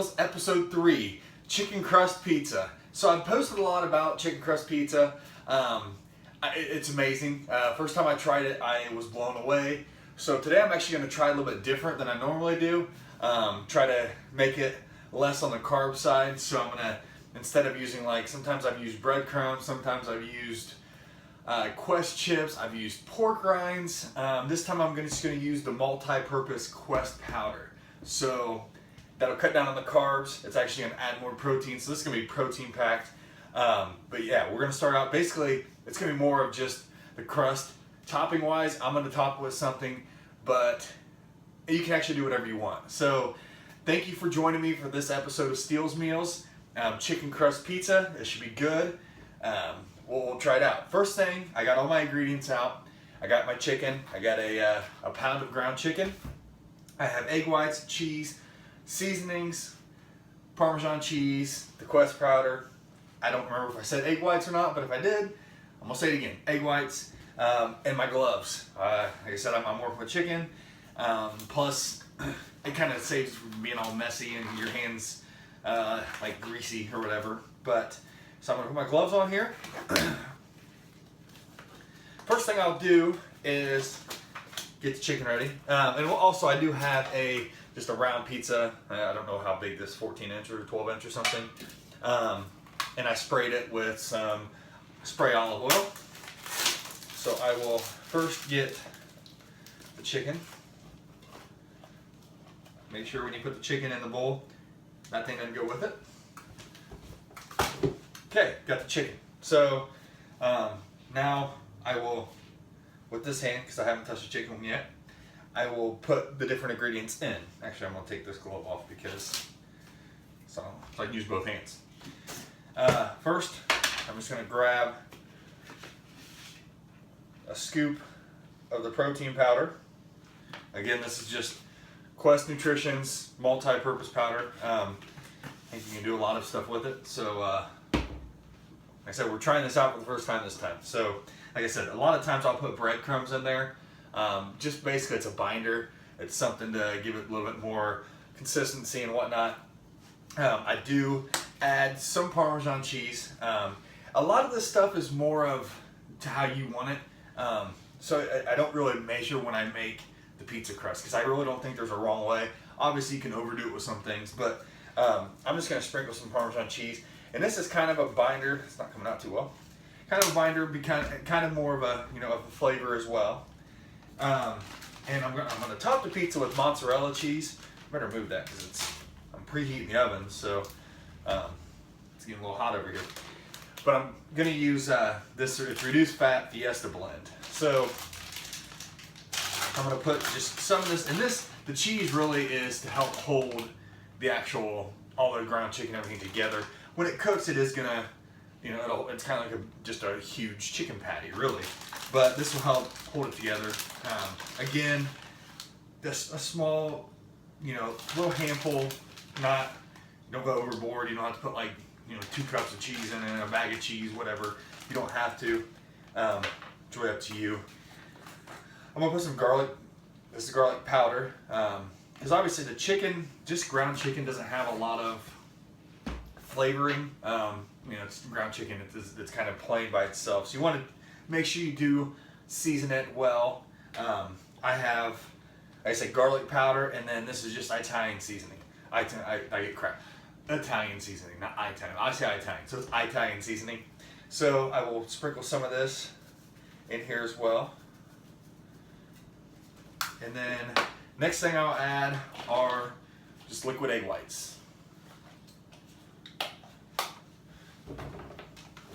Meals, Episode 3, Chicken Crust Pizza. So I've posted a lot about chicken crust pizza. It's amazing. First time I tried it, I was blown away. So today I'm actually going to try a little bit different than I normally do. Try to make it less on the carb side. So I'm going to, instead of using sometimes I've used breadcrumbs, sometimes I've used Quest chips, I've used pork rinds. This time I'm just going to use the multi-purpose Quest powder. So that'll cut down on the carbs. It's actually going to add more protein. So this is going to be protein packed. But yeah, we're going to start out, basically it's going to be more of just the crust. Topping wise, I'm going to top it with something, but you can actually do whatever you want. So thank you for joining me for this episode of Steele's Meals. Chicken crust pizza. It should be good. We'll try it out. First thing, I got all my ingredients out. I got my chicken. I got a pound of ground chicken. I have egg whites, cheese, seasonings, Parmesan cheese, the Quest powder. I don't remember if I said egg whites or not, but if I did, I'm gonna say it again. Egg whites, and my gloves. Like I said, I'm working with chicken. Plus, it kind of saves from being all messy and your hands like greasy or whatever. But so I'm gonna put my gloves on here. First thing I'll do is get the chicken ready. And also I do have just a round pizza. I don't know how big this 14-inch or 12-inch or something. And I sprayed it with some spray olive oil. So I will first get the chicken. Make sure when you put the chicken in the bowl, that thing doesn't go with it. Okay, got the chicken. So now I will, with this hand, because I haven't touched the chicken yet, I will put the different ingredients in. Actually, I'm going to take this glove off because so I can use both hands. First, I'm just going to grab a scoop of the protein powder. Again, this is just Quest Nutrition's multi-purpose powder. I think you can do a lot of stuff with it. So, like I said, we're trying this out for the first time this time. So, like I said, a lot of times I'll put breadcrumbs in there. Just basically it's a binder. It's something to give it a little bit more consistency and whatnot. I do add some Parmesan cheese. A lot of this stuff is more of to how you want it. So I don't really measure when I make the pizza crust because I really don't think there's a wrong way. Obviously you can overdo it with some things, but I'm just going to sprinkle some Parmesan cheese. And this is kind of a binder. It's not coming out too well. Kind of a binder, kind of more of a of a flavor as well. And I'm gonna top the pizza with mozzarella cheese. I better move that because I'm preheating the oven, so it's getting a little hot over here. But I'm gonna use this. It's reduced fat fiesta blend. So I'm gonna put just some of this, and the cheese really is to help hold the actual all the ground chicken, everything together. When it cooks, it is gonna, it's kind of like just a huge chicken patty, really. But this will help hold it together. Again, just a small, little handful. Don't go overboard. You don't have to put 2 cups of cheese in it, and a bag of cheese, whatever. You don't have to. It's really up to you. I'm gonna put some garlic. This is garlic powder. Because obviously the chicken, just ground chicken, doesn't have a lot of flavoring. It's ground chicken. It's kind of plain by itself. So you want to make sure you do season it well. I have, like I say, garlic powder, and then this is just Italian seasoning. I get crap. Italian seasoning, not Italian. I say Italian, so it's Italian seasoning. So I will sprinkle some of this in here as well. And then next thing I'll add are just liquid egg whites.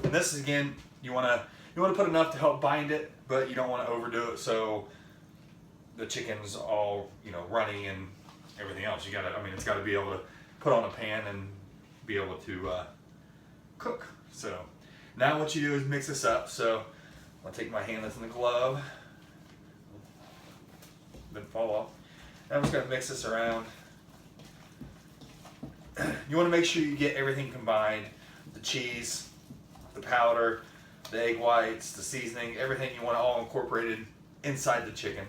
And this is, again, you want to put enough to help bind it, but you don't want to overdo it so the chicken's all runny and everything else. It's got to be able to put on a pan and be able to cook. So now what you do is mix this up. So I'll take my hand that's in the glove, then fall off. And I'm just going to mix this around. You want to make sure you get everything combined: the cheese, the powder, the egg whites, the seasoning, everything you want all incorporated inside the chicken.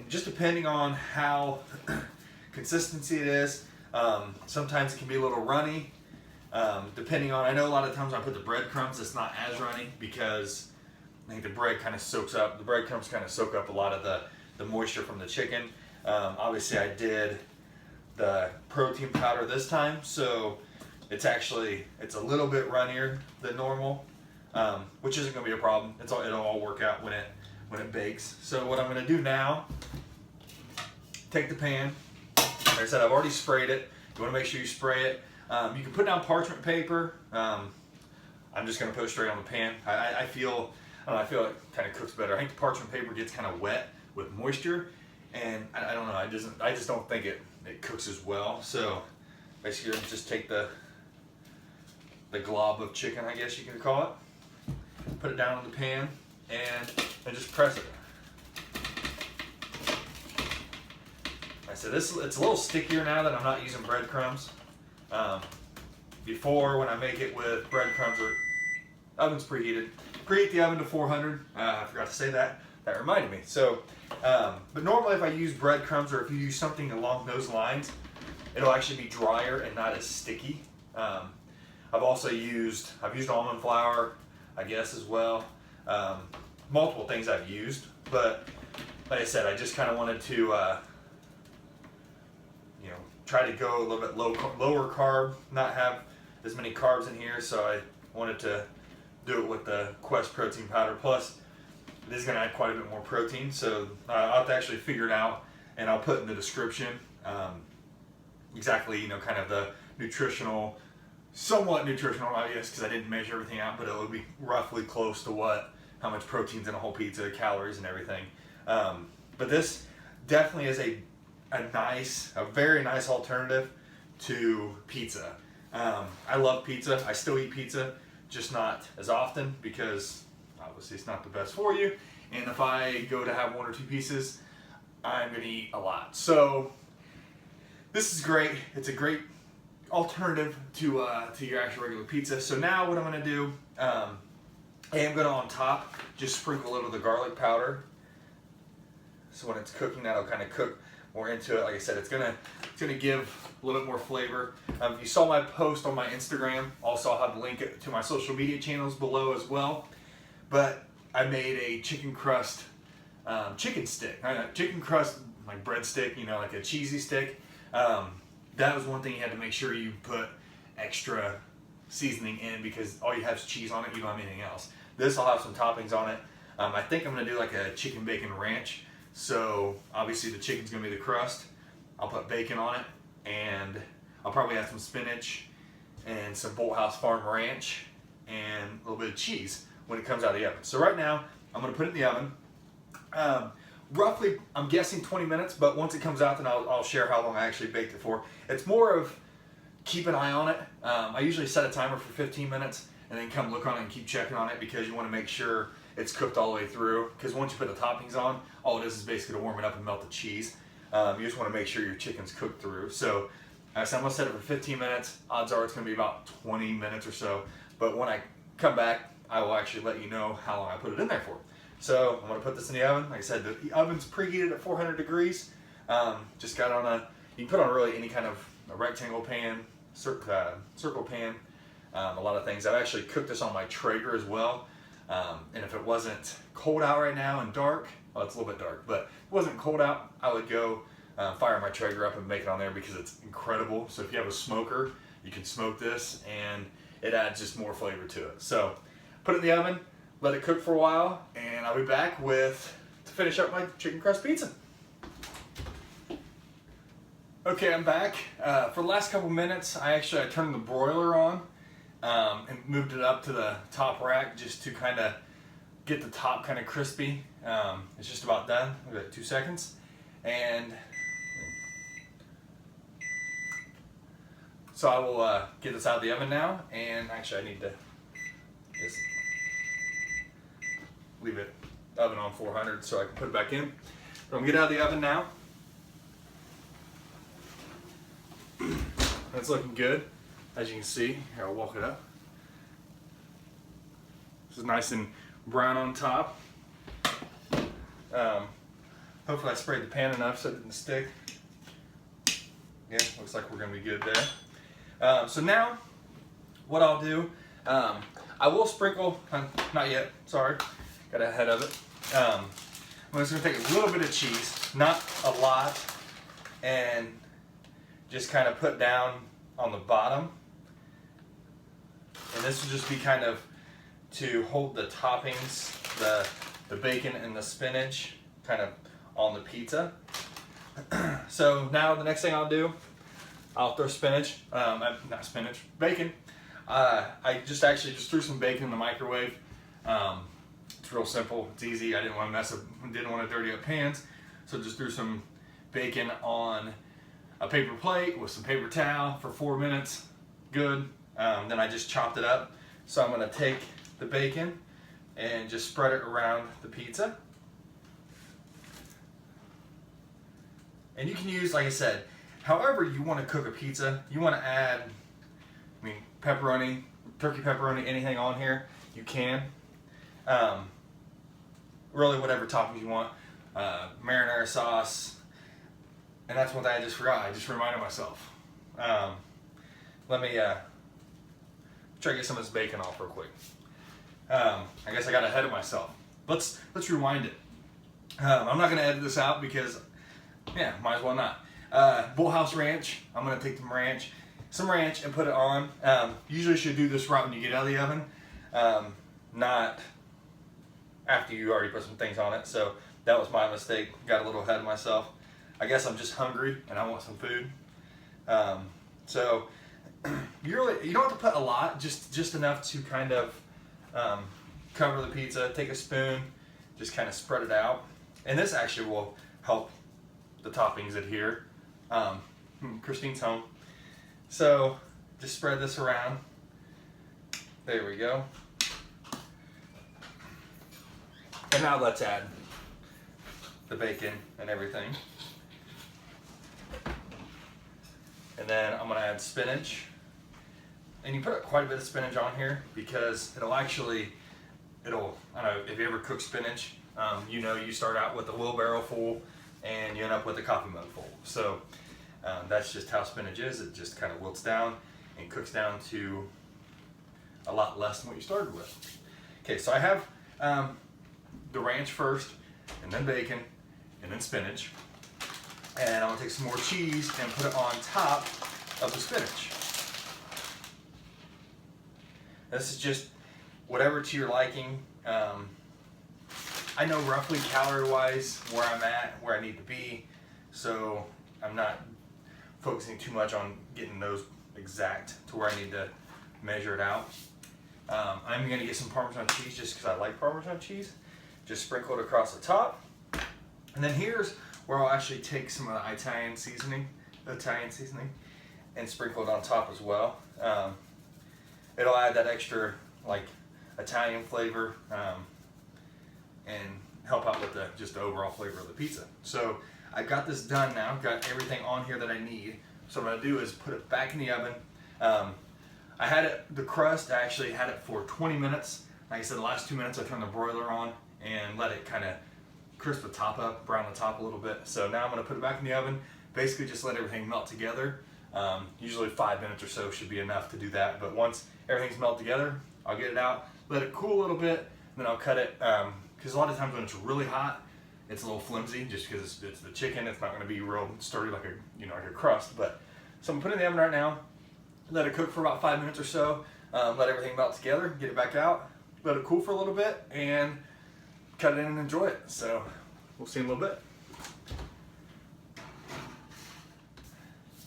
And just depending on how consistency it is. Sometimes it can be a little runny. Depending on, I know a lot of times when I put the breadcrumbs, it's not as runny because I think the bread kind of soaks up, the breadcrumbs kind of soak up a lot of the moisture from the chicken. Obviously I did the protein powder this time, so it's a little bit runnier than normal, which isn't going to be a problem. It'll all work out when it bakes. So what I'm going to do now, take the pan. Like I said, I've already sprayed it. You want to make sure you spray it. You can put down parchment paper. I'm just going to put it straight on the pan. I feel like it kind of cooks better. I think the parchment paper gets kind of wet with moisture, and I don't know. I just don't think it cooks as well. So basically, just take the glob of chicken, I guess you can call it. Put it down in the pan and just press it. I said it's a little stickier now that I'm not using breadcrumbs. Before, when I make it with breadcrumbs, oven's preheated. Preheat the oven to 400. I forgot to say that. That reminded me. So, but normally if I use breadcrumbs or if you use something along those lines, it'll actually be drier and not as sticky. I've used almond flour, I guess, as well. Multiple things I've used, but like I said, I just kind of wanted to try to go a little bit lower carb, not have as many carbs in here, so I wanted to do it with the Quest protein powder. Plus, it is going to add quite a bit more protein, so I'll have to actually figure it out, and I'll put in the description exactly, kind of the somewhat nutritional, I guess, because I didn't measure everything out, but it would be roughly close to how much protein's in a whole pizza, calories and everything. But this definitely is a very nice alternative to pizza. I love pizza. I still eat pizza, just not as often because obviously it's not the best for you. And if I go to have 1 or 2 pieces, I'm going to eat a lot. So this is great. It's a great alternative to your actual regular pizza. So now what I'm going to do, I am going to on top just sprinkle a little of the garlic powder. So when it's cooking, that'll kind of cook more into it. Like I said, it's gonna give a little bit more flavor. If you saw my post on my Instagram, also I'll have the link to my social media channels below as well. But I made a chicken crust chicken stick. Chicken crust, like bread stick, like a cheesy stick. That was one thing you had to make sure you put extra seasoning in because all you have is cheese on it. You don't have anything else. This will have some toppings on it. I think I'm gonna do like a chicken bacon ranch. So obviously the chicken's gonna be the crust. I'll put bacon on it, and I'll probably add some spinach and some Bolthouse Farm Ranch and a little bit of cheese when it comes out of the oven. So right now I'm gonna put it in the oven. Roughly, I'm guessing 20 minutes, but once it comes out, then I'll share how long I actually baked it for. It's more of keep an eye on it. I usually set a timer for 15 minutes and then come look on it and keep checking on it because you want to make sure it's cooked all the way through. Because once you put the toppings on, all it is basically to warm it up and melt the cheese. You just want to make sure your chicken's cooked through. So I'm going to set it for 15 minutes. Odds are it's going to be about 20 minutes or so. But when I come back, I will actually let you know how long I put it in there for. So I'm going to put this in the oven. Like I said, the oven's preheated at 400 degrees. Just got on you can put on really any kind of a rectangle pan, circle pan, a lot of things. I've actually cooked this on my Traeger as well. And if it wasn't cold out right now and dark, well, it's a little bit dark, but if it wasn't cold out, I would go fire my Traeger up and make it on there because it's incredible. So if you have a smoker, you can smoke this and it adds just more flavor to it. So put it in the oven, let it cook for a while, and I'll be back to finish up my chicken crust pizza. Okay, I'm back. For the last couple minutes, I turned the broiler on and moved it up to the top rack just to kind of get the top kind of crispy. It's just about done. We've got 2 seconds. And so I will get this out of the oven now. And actually I need to just leave it oven on 400 so I can put it back in. But I'm gonna get it out of the oven now. It's looking good, as you can see. Here, I'll walk it up. This is nice and brown on top. Hopefully I sprayed the pan enough so it didn't stick. Yeah, looks like we're gonna be good there. So now, what I'll do, I will sprinkle, not yet, sorry, got ahead of it. I'm just gonna take a little bit of cheese, not a lot, and just kind of put down on the bottom. And this will just be kind of to hold the toppings, the bacon and the spinach kind of on the pizza. So now the next thing I'll do, I'll throw spinach, not spinach, bacon. I just threw some bacon in the microwave. It's real simple, it's easy. I didn't want to didn't want to dirty up pans. So just threw some bacon on a paper plate with some paper towel for 4 minutes. Good. Then I just chopped it up. So I'm going to take the bacon and just spread it around the pizza. And you can use, like I said, however you want to cook a pizza. You want to add, pepperoni, turkey pepperoni, anything on here, you can. Really whatever toppings you want. Marinara sauce. And that's one thing I just forgot. I just reminded myself. Let me try to get some of this bacon off real quick. I guess I got ahead of myself. Let's rewind it. I'm not going to edit this out because, yeah, might as well not. Bolthouse ranch. I'm going to take some ranch and put it on. Usually you should do this right when you get out of the oven, not after you already put some things on it. So that was my mistake. Got a little ahead of myself. I guess I'm just hungry and I want some food. So you don't have to put a lot, just enough to kind of cover the pizza. Take a spoon, just kind of spread it out, and this actually will help the toppings adhere. Christine's home, so just spread this around. There we go. And now let's add the bacon and everything. And then I'm going to add spinach. And you put quite a bit of spinach on here because I don't know, if you ever cook spinach, you start out with a wheelbarrow full and you end up with a coffee mug full. So that's just how spinach is. It just kind of wilts down and cooks down to a lot less than what you started with. Okay, so I have the ranch first, and then bacon, and then spinach. And I'm gonna take some more cheese and put it on top of the spinach. This is just whatever to your liking. I know roughly calorie-wise where I'm at, where I need to be, so I'm not focusing too much on getting those exact to where I need to measure it out. I'm gonna get some Parmesan cheese just because I like Parmesan cheese. Just sprinkle it across the top. And then here's where I'll actually take some of the Italian seasoning, and sprinkle it on top as well. It'll add that extra Italian flavor and help out with the overall flavor of the pizza. So I've got this done now. Got everything on here that I need. So what I'm gonna do is put it back in the oven. I had the crust. I actually had it for 20 minutes. Like I said, the last 2 minutes I turned the broiler on and let it kind of crisp the top up, brown the top a little bit. So now I'm going to put it back in the oven, basically just let everything melt together. Usually 5 minutes or so should be enough to do that, but once everything's melted together, I'll get it out, let it cool a little bit, and then I'll cut it, because a lot of times when it's really hot, it's a little flimsy just because it's the chicken. It's not going to be real sturdy like a crust. But so I'm putting it in the oven right now, let it cook for about 5 minutes or so, let everything melt together, get it back out, let it cool for a little bit, and cut it in and enjoy it. So we'll see in a little bit.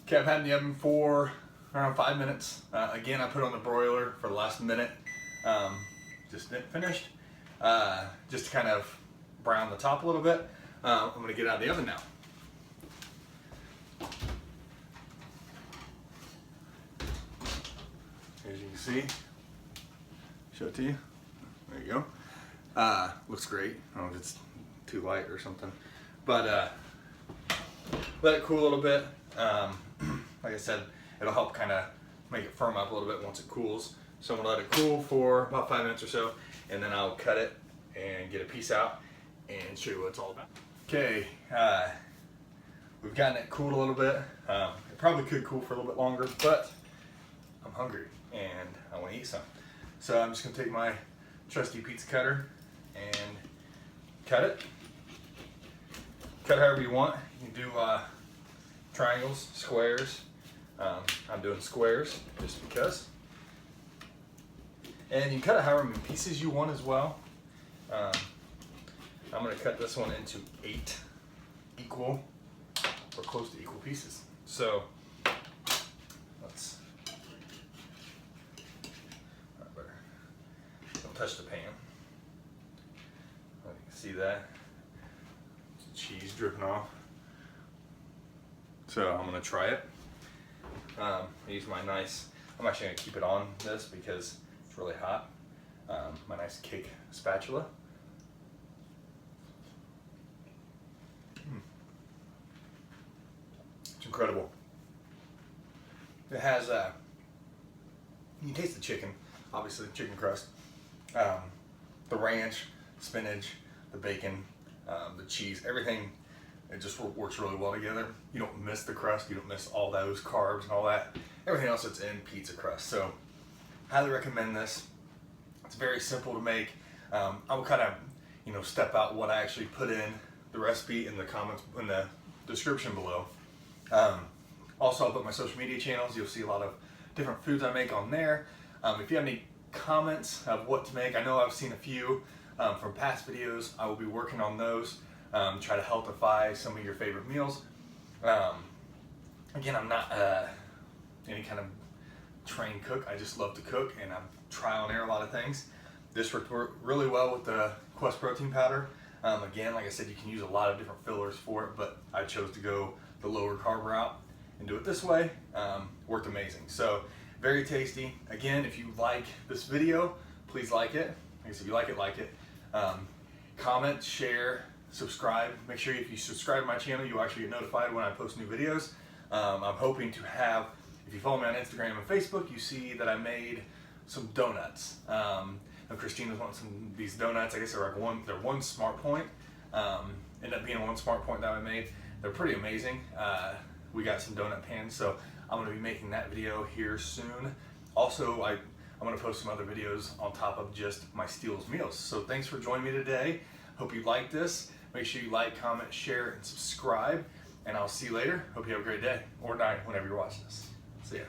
Okay, I've had it in the oven for around 5 minutes. Again, I put it on the broiler for the last minute. Just finished. Just to kind of brown the top a little bit. I'm going to get it out of the oven now. As you can see, show it to you. There you go. Looks great. I don't know if it's too light or something, but let it cool a little bit. Like I said, it'll help kind of make it firm up a little bit once it cools. So I'm gonna let it cool for about 5 minutes or so, and then I'll cut it and get a piece out and show you what it's all about. Okay, we've gotten it cooled a little bit. It probably could cool for a little bit longer, but I'm hungry and I want to eat some. So I'm just gonna take my trusty pizza cutter and cut it. Cut however you want. You can do triangles, squares. I'm doing squares just because. And you can cut it however many pieces you want as well. I'm going to cut this one into 8 equal or close to equal pieces. So let's, don't touch the pan. You can see that. Cheese dripping off. So I'm going to try it. I use my nice, I'm actually going to keep it on this because it's really hot. My nice cake spatula. It's incredible. It has, you can taste the chicken, obviously, chicken crust, the ranch, spinach, the bacon, the cheese, everything. It just works really well together. You don't miss the crust, you don't miss all those carbs and all that. Everything else that's in pizza crust. So, highly recommend this. It's very simple to make. I will kind of, step out what I actually put in the recipe in the comments, in the description below. Also, I'll put my social media channels. You'll see a lot of different foods I make on there. If you have any comments of what to make, I know I've seen a few from past videos. I will be working on those. Try to healthify some of your favorite meals. Again, I'm not any kind of trained cook. I just love to cook, and I'm trial and error a lot of things. This worked really well with the Quest protein powder. Again, like I said, you can use a lot of different fillers for it, but I chose to go the lower carb route and do it this way. Worked amazing. So very tasty. Again, if you like this video, please like it. Like I said, if you like it. Comment, share, subscribe. Make sure if you subscribe to my channel, you actually get notified when I post new videos. I'm hoping to have, if you follow me on Instagram and Facebook, you see that I made some donuts. Christine was wanting these donuts. I guess they're one smart point. Ended up being one smart point that I made. They're pretty amazing. We got some donut pans, so I'm going to be making that video here soon. Also, I'm going to post some other videos on top of just my Steele's meals. So thanks for joining me today. Hope you liked this. Make sure you like, comment, share, and subscribe. And I'll see you later. Hope you have a great day or night whenever you're watching this. See ya.